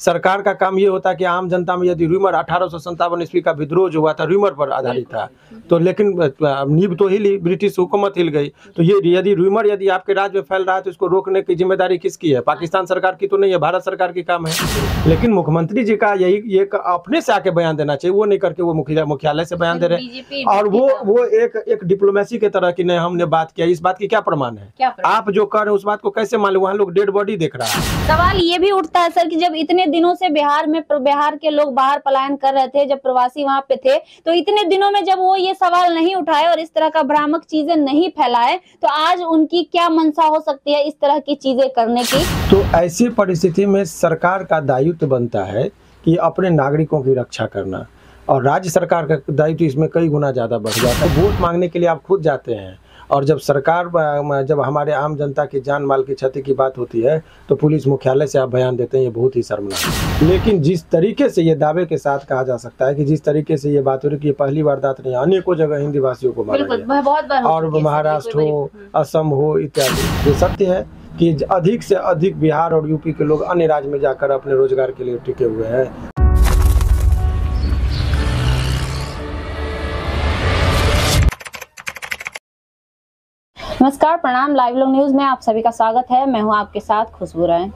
सरकार का काम ये होता है कि आम जनता में यदि रूमर 1857 ईस्वी का विद्रोह जो हुआ था रूमर पर आधारित था, तो लेकिन नींव तो हिली, ब्रिटिश हुकूमत हिल गई। तो ये यदि रूमर यदि आपके राज्य में फैल रहा है तो इसको रोकने की जिम्मेदारी किसकी है? पाकिस्तान सरकार की तो नहीं है, भारत सरकार की काम है। लेकिन मुख्यमंत्री जी का यही ये अपने से आके बयान देना चाहिए, वो नहीं करके वो मुख्यालय से बयान दे रहे। और वो एक डिप्लोमेसी के तरह की नहीं हमने बात किया, इस बात की क्या प्रमाण है? आप जो कर रहे हैं उस बात को कैसे मान लो? वहाँ लोग डेड बॉडी देख रहा है। सवाल ये भी उठता है सर कि जब इतने दिनों से बिहार के लोग बाहर पलायन कर रहे थे, जब प्रवासी वहां पे थे, तो इतने दिनों में जब वो ये सवाल नहीं उठाए और इस तरह का भ्रामक चीजें नहीं फैलाए, तो आज उनकी क्या मंशा हो सकती है इस तरह की चीजें करने की? तो ऐसी परिस्थिति में सरकार का दायित्व बनता है कि अपने नागरिकों की रक्षा करना, और राज्य सरकार का दायित्व इसमें कई गुना ज्यादा बढ़ जाता है। वोट मांगने के लिए आप खुद जाते हैं, और जब सरकार जब हमारे आम जनता की जान माल की क्षति की बात होती है तो पुलिस मुख्यालय से आप बयान देते हैं, ये बहुत ही शर्मनाक है। लेकिन जिस तरीके से ये दावे के साथ कहा जा सकता है कि जिस तरीके से ये बात हो रही है कि ये पहली वारदात नहीं, अनेकों जगह हिंदी भाषियों को मारा गया, और महाराष्ट्र हो, असम हो इत्यादि। ये सत्य है कि अधिक से अधिक बिहार और यूपी के लोग अन्य राज्य में जाकर अपने रोजगार के लिए टिके हुए हैं। नमस्कार, प्रणाम। लाइव लोग न्यूज में आप सभी का स्वागत है। मैं हूं आपके साथ खुशबू राय।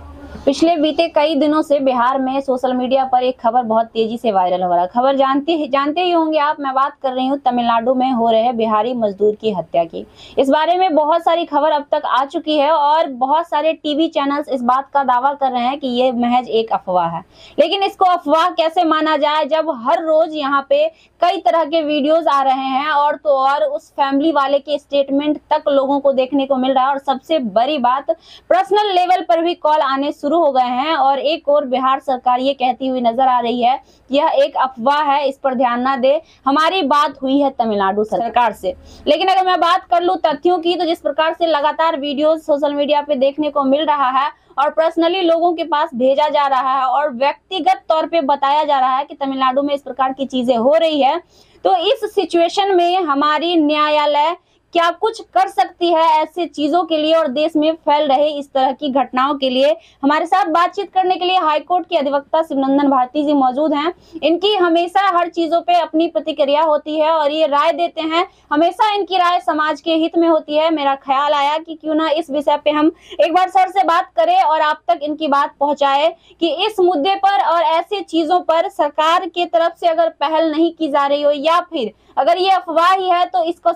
पिछले बीते कई दिनों से बिहार में सोशल मीडिया पर एक खबर बहुत तेजी से वायरल हो रहा है। खबर जानते ही होंगे आप, मैं बात कर रही हूं तमिलनाडु में हो रहे बिहारी मजदूर की हत्या की। इस बारे में बहुत सारी खबर अब तक आ चुकी है और बहुत सारे टीवी चैनल्स इस बात का दावा कर रहे हैं कि ये महज एक अफवाह है। लेकिन इसको अफवाह कैसे माना जाए जब हर रोज यहाँ पे कई तरह के वीडियोज आ रहे हैं, और तो और उस फैमिली वाले के स्टेटमेंट तक लोगों को देखने को मिल रहा है। और सबसे बड़ी बात, पर्सनल लेवल पर भी कॉल आने शुरू हो गए हैं, और एक और बिहार सरकार ये कहती हुई नजर आ रही है यह एक अफवाह है, इस पर ध्यान ना दे, हमारी बात हुई है तमिलनाडु सरकार से। लेकिन अगर मैं बात कर लूं तथ्यों की, तो जिस प्रकार से लगातार वीडियोस सोशल मीडिया पे देखने को मिल रहा है और पर्सनली लोगों के पास भेजा जा रहा है और व्यक्तिगत तौर पे बताया जा रहा है कि तमिलनाडु में इस प्रकार की चीजें हो रही है, तो इस सिचुएशन में हमारी न्यायालय क्या कुछ कर सकती है ऐसे चीजों के लिए और देश में फैल रहे इस तरह की घटनाओं के लिए? हमारे साथ बातचीत करने के लिए हाईकोर्ट के अधिवक्ता शिवनंदन भारती जी मौजूद हैं। इनकी हमेशा हर चीजों पे अपनी प्रतिक्रिया होती है और ये राय देते हैं, हमेशा इनकी राय समाज के हित में होती है। मेरा ख्याल आया कि क्यों ना इस विषय पे हम एक बार सर से बात करें और आप तक इनकी बात पहुंचाए कि इस मुद्दे पर और ऐसे चीजों पर सरकार की तरफ से अगर पहल नहीं की जा रही हो, या फिर अगर ये अफवाह ही है तो इसको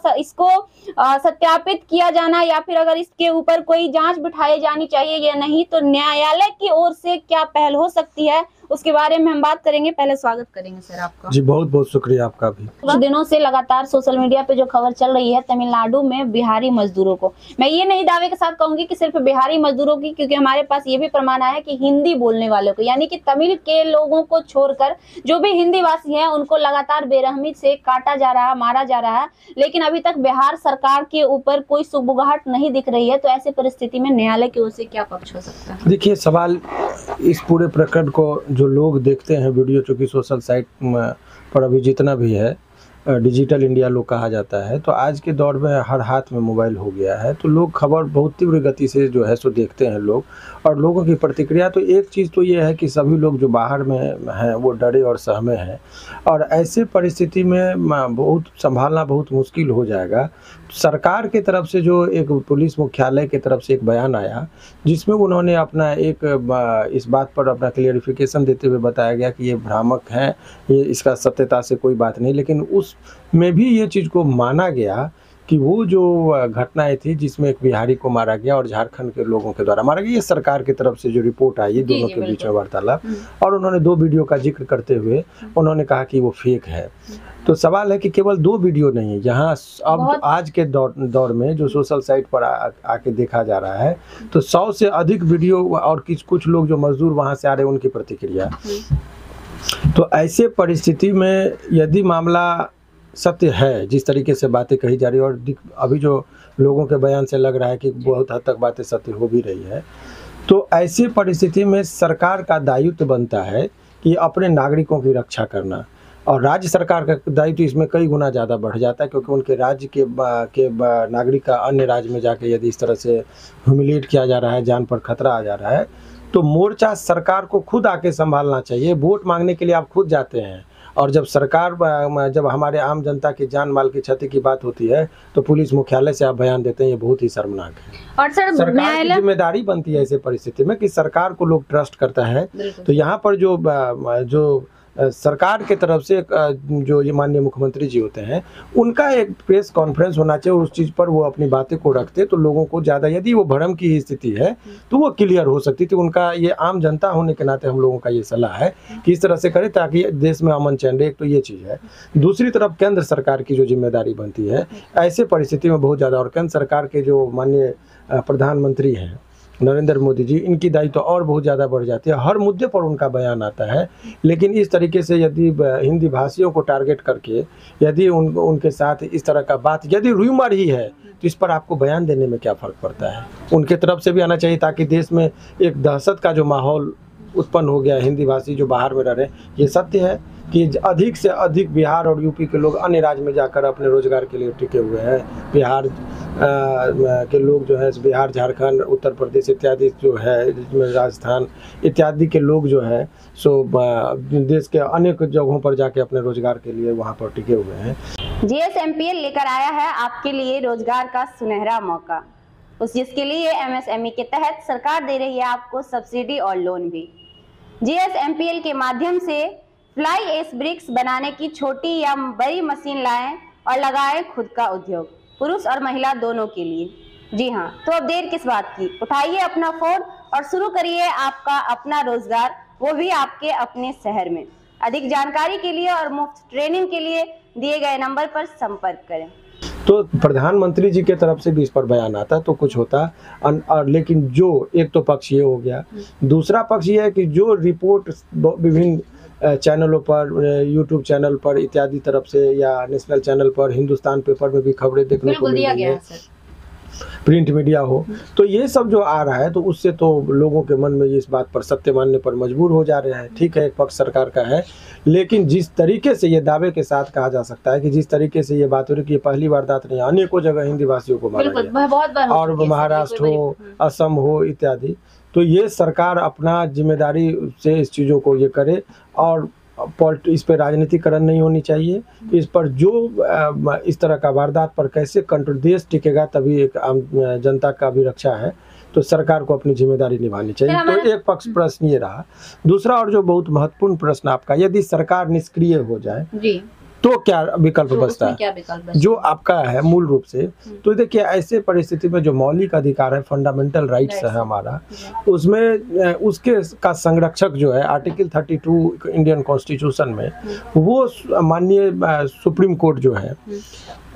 सत्यापित किया जाना, या फिर अगर इसके ऊपर कोई जांच बिठाई जानी चाहिए या नहीं, तो न्यायालय की ओर से क्या पहल हो सकती है, उसके बारे में हम बात करेंगे। पहले स्वागत करेंगे सर आपका। जी बहुत बहुत शुक्रिया आपका भी। कुछ दिनों से लगातार सोशल मीडिया पे जो खबर चल रही है तमिलनाडु में बिहारी मजदूरों को, मैं ये नहीं दावे के साथ कहूंगी कि सिर्फ बिहारी मजदूरों की, क्योंकि हमारे पास ये भी प्रमाण है कि हिंदी बोलने वालों को, यानी कि तमिल के लोगों को छोड़कर जो भी हिंदी भाषी हैं उनको लगातार बेरहमी से काटा जा रहा है, मारा जा रहा है। लेकिन अभी तक बिहार सरकार के ऊपर कोई सुबुगाहट नहीं दिख रही है, तो ऐसी परिस्थिति में न्यायालय की ओर से क्या पक्ष हो सकता है? देखिए, सवाल इस पूरे प्रकरण को जो लोग देखते हैं वीडियो, चूँकि सोशल साइट पर अभी जितना भी है डिजिटल इंडिया लोग कहा जाता है, तो आज के दौर में हर हाथ में मोबाइल हो गया है, तो लोग खबर बहुत तीव्र गति से जो है सो देखते हैं लोग। और लोगों की प्रतिक्रिया, तो एक चीज़ तो ये है कि सभी लोग जो बाहर में हैं वो डरे और सहमे हैं, और ऐसे परिस्थिति में बहुत संभालना बहुत मुश्किल हो जाएगा। सरकार की तरफ से जो एक पुलिस मुख्यालय की तरफ से एक बयान आया जिसमें उन्होंने अपना इस बात पर अपना क्लियरिफिकेशन देते हुए बताया गया कि ये भ्रामक है, ये इसका सत्यता से कोई बात नहीं। लेकिन उसमें भी ये चीज़ को माना गया कि वो जो घटनाएं थी जिसमें एक बिहारी को मारा गया और झारखंड के लोगों के द्वारा मारा गया, ये सरकार की तरफ से जो रिपोर्ट आई है दोनों के बीच में वार्तालाप, और उन्होंने 2 वीडियो का जिक्र करते हुए उन्होंने कहा कि वो फेक है। तो सवाल है कि केवल 2 वीडियो नहीं है, यहाँ अब आज के दौर में जो सोशल साइट पर आके देखा जा रहा है तो 100 से अधिक वीडियो, और कुछ लोग जो मजदूर वहाँ से आ रहे हैं उनकी प्रतिक्रिया। तो ऐसे परिस्थिति में यदि मामला सत्य है, जिस तरीके से बातें कही जा रही है, और अभी जो लोगों के बयान से लग रहा है कि बहुत हद तक बातें सत्य हो भी रही है, तो ऐसी परिस्थिति में सरकार का दायित्व बनता है कि अपने नागरिकों की रक्षा करना, और राज्य सरकार का दायित्व इसमें कई गुना ज़्यादा बढ़ जाता है, क्योंकि उनके राज्य के नागरिक का अन्य राज्य में जाके यदि इस तरह से ह्यूमिलेट किया जा रहा है, जान पर खतरा आ जा रहा है, तो मोर्चा सरकार को खुद आके संभालना चाहिए। वोट मांगने के लिए आप खुद जाते हैं, और जब सरकार जब हमारे आम जनता की जान माल की क्षति की बात होती है तो पुलिस मुख्यालय से आप बयान देते हैं, ये बहुत ही शर्मनाक है। और सर, सरकार की जिम्मेदारी बनती है ऐसे परिस्थिति में कि सरकार को लोग ट्रस्ट करता है। तो यहाँ पर जो सरकार के तरफ से जो ये माननीय मुख्यमंत्री जी होते हैं, उनका एक प्रेस कॉन्फ्रेंस होना चाहिए, उस चीज़ पर वो अपनी बातें को रखते तो लोगों को ज़्यादा, यदि वो भ्रम की स्थिति है तो वो क्लियर हो सकती थी। उनका ये आम जनता होने के नाते हम लोगों का ये सलाह है कि इस तरह से करें ताकि देश में अमन चैन रहे। एक तो ये चीज़ है। दूसरी तरफ केंद्र सरकार की जो जिम्मेदारी बनती है ऐसे परिस्थिति में बहुत ज़्यादा, और केंद्र सरकार के जो माननीय प्रधानमंत्री हैं नरेंद्र मोदी जी, इनकी दायित्व और बहुत ज़्यादा बढ़ जाती है। हर मुद्दे पर उनका बयान आता है, लेकिन इस तरीके से यदि हिंदी भाषियों को टारगेट करके यदि उनके साथ इस तरह का बात यदि रूमर ही है तो इस पर आपको बयान देने में क्या फ़र्क पड़ता है। उनके तरफ से भी आना चाहिए ताकि देश में एक दहशत का जो माहौल उत्पन्न हो गया हिंदी भाषी जो बाहर में रह रहे हैं। ये सत्य है कि अधिक से अधिक बिहार और यूपी के लोग अन्य राज्य में जाकर अपने रोजगार के लिए टिके हुए हैं। बिहार के लोग जो है, बिहार, झारखंड, उत्तर प्रदेश इत्यादि जो है, जिसमें राजस्थान इत्यादि के लोग जो है सो देश के अनेक जगहों पर जाके अपने रोजगार के लिए वहाँ पर टिके हुए हैं। GSMPL लेकर आया है आपके लिए रोजगार का सुनहरा मौका, जिसके लिए MSME के तहत सरकार दे रही है आपको सब्सिडी और लोन भी। GSMPL के माध्यम से फ्लाई एश ब्रिक्स बनाने की छोटी या बड़ी मशीन लाएं और लगाएं खुद का उद्योग, पुरुष और महिला दोनों के लिए। जी हाँ, तो अब देर किस बात की, उठाइए अपना फोन और शुरू करिए आपका अपना रोजगार, वो भी आपके अपने शहर में। अधिक जानकारी के लिए और मुफ्त ट्रेनिंग के लिए दिए गए नंबर पर संपर्क करें। तो प्रधानमंत्री जी के तरफ से भी इस पर बयान आता तो कुछ होता, और लेकिन जो एक तो पक्ष ये हो गया, दूसरा पक्ष ये है कि जो रिपोर्ट विभिन्न चैनलों पर, यूट्यूब चैनल पर इत्यादि तरफ से या नेशनल चैनल पर, हिंदुस्तान पेपर में भी खबरें देखने को मिल रही है, प्रिंट मीडिया हो, तो ये सब जो आ रहा है तो उससे तो लोगों के मन में इस बात पर सत्य मानने पर मजबूर हो जा रहे हैं। ठीक है, एक पक्ष सरकार का है, लेकिन जिस तरीके से ये दावे के साथ कहा जा सकता है कि जिस तरीके से ये बात हो रही कि ये पहली वारदात नहीं, अनेकों जगह हिंदी भाषियों को मारा गया, और महाराष्ट्र हो, असम हो इत्यादि, तो ये सरकार अपना जिम्मेदारी से इस चीज़ों को ये करे, और इस पर राजनीतिकरण नहीं होनी चाहिए। इस पर जो इस तरह का वारदात पर कैसे कंट्रोल, देश टिकेगा तभी एक आम जनता का भी रक्षा है, तो सरकार को अपनी जिम्मेदारी निभानी चाहिए। तो एक पक्ष प्रश्न ये रहा। दूसरा और जो बहुत महत्वपूर्ण प्रश्न आपका, यदि सरकार निष्क्रिय हो जाए जी, तो क्या विकल्प बचता है, जो आपका है मूल रूप से। तो देखिए, ऐसे परिस्थिति में जो मौलिक अधिकार है, फंडामेंटल राइट्स है हमारा, उसमें उसके का संरक्षक जो है आर्टिकल 32 इंडियन कॉन्स्टिट्यूशन में, वो माननीय सुप्रीम कोर्ट जो है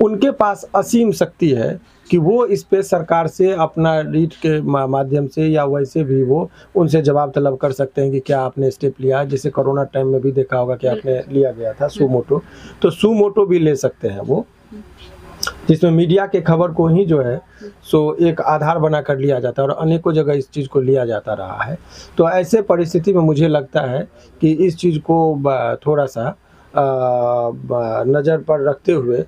उनके पास असीम शक्ति है कि वो इस पे सरकार से अपना रीट के माध्यम से या वैसे भी वो उनसे जवाब तलब कर सकते हैं कि क्या आपने स्टेप लिया। जैसे कोरोना टाइम में भी देखा होगा कि आपने लिया गया था सुमोटो, तो सुमोटो भी ले सकते हैं वो, जिसमें मीडिया के खबर को ही जो है सो एक आधार बना कर लिया जाता है, और अनेकों जगह इस चीज़ को लिया जाता रहा है। तो ऐसे परिस्थिति में मुझे लगता है कि इस चीज़ को थोड़ा सा नज़र पर रखते हुए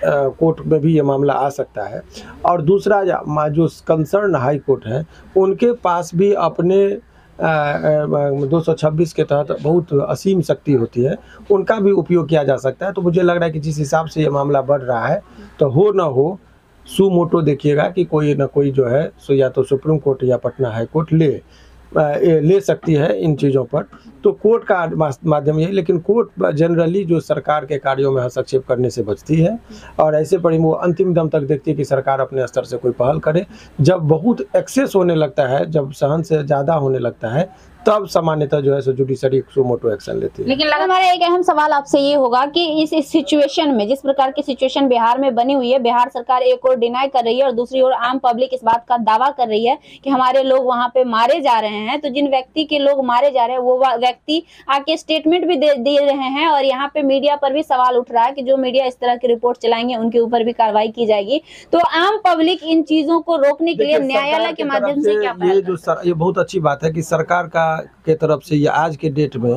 कोर्ट में भी ये मामला आ सकता है। और दूसरा जो कंसर्न हाई कोर्ट है, उनके पास भी अपने 226 के तहत बहुत असीम शक्ति होती है, उनका भी उपयोग किया जा सकता है। तो मुझे लग रहा है कि जिस हिसाब से ये मामला बढ़ रहा है, तो हो ना हो सुमोटो देखिएगा कि कोई ना कोई जो है सो या तो सुप्रीम कोर्ट या पटना हाई कोर्ट ले सकती है इन चीज़ों पर। तो कोर्ट का माध्यम यही, लेकिन कोर्ट जनरली जो सरकार के कार्यों में हस्तक्षेप करने से बचती है, और ऐसे पर वो अंतिम दम तक देखती है कि सरकार अपने स्तर से कोई पहल करे। जब बहुत एक्सेस होने लगता है, जब सहन से ज़्यादा होने लगता है, तब सामान्यतः जो है सो जुडिशरी सुमोटो एक्शन लेती है। लेकिन हमारा एक अहम सवाल आपसे ये होगा कि इस सिचुएशन में, जिस प्रकार की सिचुएशन बिहार में बनी हुई है, बिहार सरकार एक और डिनाई कर रही है और दूसरी ओर आम पब्लिक इस बात का दावा कर रही है कि हमारे लोग वहाँ पे मारे जा रहे हैं, तो जिन व्यक्ति के लोग मारे जा रहे हैं वो व्यक्ति आके स्टेटमेंट भी दे रहे हैं और यहाँ पे मीडिया पर भी सवाल उठ रहा है कि जो मीडिया इस तरह की रिपोर्ट चलाएंगे उनके ऊपर भी कार्रवाई की जाएगी। तो आम पब्लिक इन चीजों को रोकने के लिए न्यायालय के माध्यम से क्या पहल ये बहुत अच्छी बात है कि सरकार के तरफ से ये आज के डेट में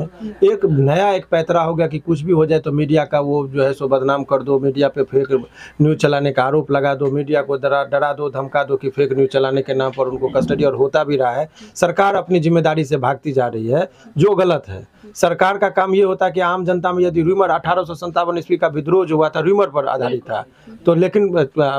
एक नया एक पैतरा हो गया कि कुछ भी हो जाए तो मीडिया का वो जो है सो बदनाम कर दो, मीडिया पे फेक न्यूज़ चलाने का आरोप लगा दो, मीडिया को डरा दो, धमका दो कि फेक न्यूज़ चलाने के नाम पर उनको कस्टडी, और होता भी रहा है। सरकार अपनी जिम्मेदारी से भागती जा रही है, जो गलत है। सरकार का काम ये होता है कि आम जनता में यदि रूमर 1857 ईस्वी का विद्रोह जो हुआ था रूमर पर आधारित था, तो लेकिन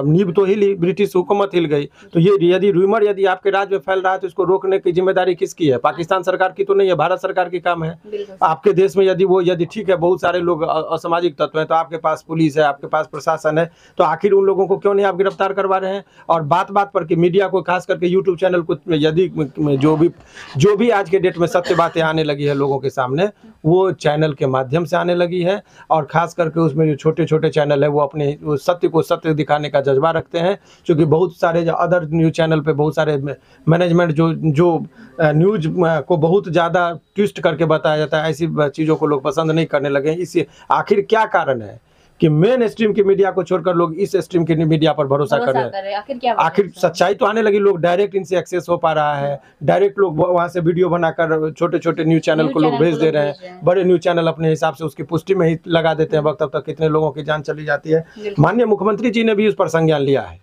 नींव तो हिली, ब्रिटिश हुकूमत हिल गई। तो ये यदि रूमर यदि आपके राज्य में फैल रहा है तो इसको रोकने की जिम्मेदारी किसकी है? पाकिस्तान सरकार की तो नहीं है, भारत सरकार की काम है। आपके देश में यदि ठीक है बहुत सारे लोग असामाजिक तत्व हैं, तो आपके पास पुलिस है, आपके पास प्रशासन है, तो आखिर उन लोगों को क्यों नहीं आप गिरफ्तार करवा रहे हैं? और बात बात पर कि मीडिया को, खास करके यूट्यूब चैनल को, यदि जो भी आज के डेट में सत्य बातें आने लगी है लोगों के सामने, वो चैनल के माध्यम से आने लगी है। और खास करके उसमें जो छोटे छोटे चैनल है वो अपने सत्य को सत्य दिखाने का जज्बा रखते हैं, क्योंकि बहुत सारे अदर न्यूज़ चैनल पे बहुत सारे मैनेजमेंट जो न्यूज़ को बहुत ज़्यादा ट्विस्ट करके बताया जाता है, ऐसी चीज़ों को लोग पसंद नहीं करने लगे। इसी आखिर क्या कारण है कि मेन स्ट्रीम की मीडिया को छोड़कर लोग इस स्ट्रीम की मीडिया पर भरोसा कर रहे हैं? आखिर सच्चाई तो आने लगी, लोग डायरेक्ट इनसे एक्सेस हो पा रहा है, डायरेक्ट लोग वहां से वीडियो बनाकर छोटे छोटे न्यूज़ चैनल को लोग भेज दे रहे हैं। बड़े न्यूज़ चैनल अपने हिसाब से उसकी पुष्टि में ही लगा देते हैं, वक्त तब तक कितने लोगों की जान चली जाती है। माननीय मुख्यमंत्री जी ने भी उस पर संज्ञान लिया है,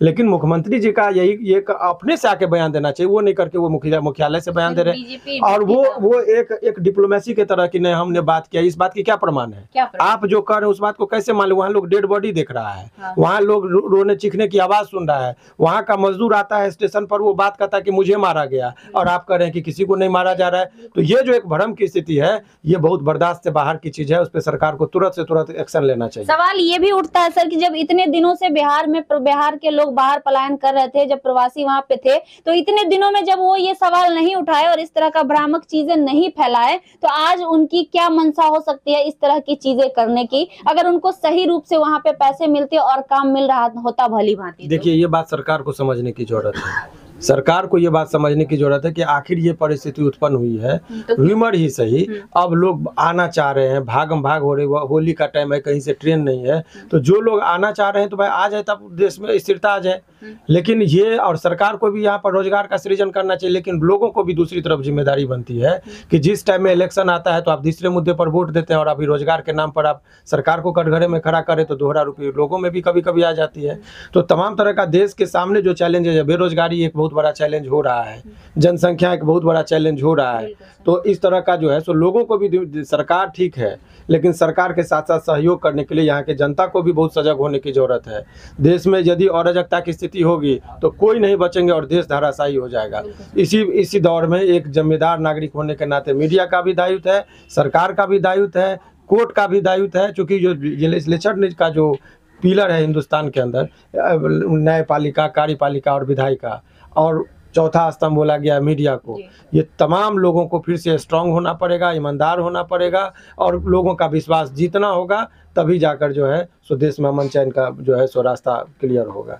लेकिन मुख्यमंत्री जी का यही एक अपने से आके बयान देना चाहिए, वो नहीं करके वो मुख्यालय से बयान दे रहे हैं। और वो एक डिप्लोमेसी के तरह की नहीं, हमने बात किया, इस बात की क्या प्रमाण है? आप जो कर रहे हैं उस बात को कैसे मान लो? वहाँ लोग डेड बॉडी देख रहा है, वहाँ लोग रोने चीखने की आवाज सुन रहा है, वहाँ का मजदूर आता है स्टेशन पर, वो बात कहता है कि मुझे मारा गया, और आप कह रहे हैं कि किसी को नहीं मारा जा रहा है। तो ये जो एक भ्रम की स्थिति है, ये बहुत बर्दाश्त से बाहर की चीज है, उस पर सरकार को तुरंत से तुरंत एक्शन लेना चाहिए। सवाल ये भी उठता है सर कि जब इतने दिनों से बिहार के लोग बाहर पलायन कर रहे थे, जब प्रवासी वहां पे थे, तो इतने दिनों में जब वो ये सवाल नहीं उठाए और इस तरह का भ्रामक चीजें नहीं फैलाए, तो आज उनकी क्या मंशा हो सकती है इस तरह की चीजें करने की, अगर उनको सही रूप से वहां पे पैसे मिलते और काम मिल रहा होता भली भांति? देखिए, ये बात सरकार को समझने की जरूरत है। सरकार को ये बात समझने की जरूरत है कि आखिर ये परिस्थिति उत्पन्न हुई है, रूमर ही सही, अब लोग आना चाह रहे हैं, भागम भाग हो रही, होली का टाइम है, कहीं से ट्रेन नहीं है, तो जो लोग आना चाह रहे हैं तो भाई आ जाए, तब देश में स्थिरता आ जाए। लेकिन ये, और सरकार को भी यहाँ पर रोजगार का सृजन करना चाहिए, लेकिन लोगों को भी दूसरी तरफ जिम्मेदारी बनती है कि जिस टाइम में इलेक्शन आता है तो आप दूसरे मुद्दे पर वोट देते हैं, और अभी रोजगार के नाम पर आप सरकार को कटघरे में खड़ा करें तो दोहरा रुपये लोगों में भी कभी कभी आ जाती है। तो तमाम तरह का देश के सामने जो चैलेंज है, बेरोजगारी एक बहुत बड़ा चैलेंज हो रहा है, जनसंख्या एक बहुत बड़ा चैलेंज हो रहा है, तो इस तरह का जो है सो लोगों को भी, सरकार ठीक है, लेकिन सरकार के साथ साथ सहयोग करने के लिए यहाँ के जनता को भी बहुत सजग होने की जरूरत है। देश में यदि अराजकता की स्थिति होगी तो कोई नहीं बचेंगे और देश धराशायी हो जाएगा। इसी दौर में एक जिम्मेदार नागरिक होने के नाते मीडिया का भी दायित्व है, सरकार का भी दायित्व है, कोर्ट का भी दायित्व है, क्योंकि जो लेजिस्लेचर का जो पिलर है हिंदुस्तान के अंदर, न्यायपालिका, कार्यपालिका और विधायिका, और चौथा स्तंभ बोला गया मीडिया को, ये तमाम लोगों को फिर से स्ट्रांग होना पड़ेगा, ईमानदार होना पड़ेगा, और लोगों का विश्वास जीतना होगा, तभी जाकर जो है सो देश में अमन चैन का जो है सो रास्ता क्लियर होगा।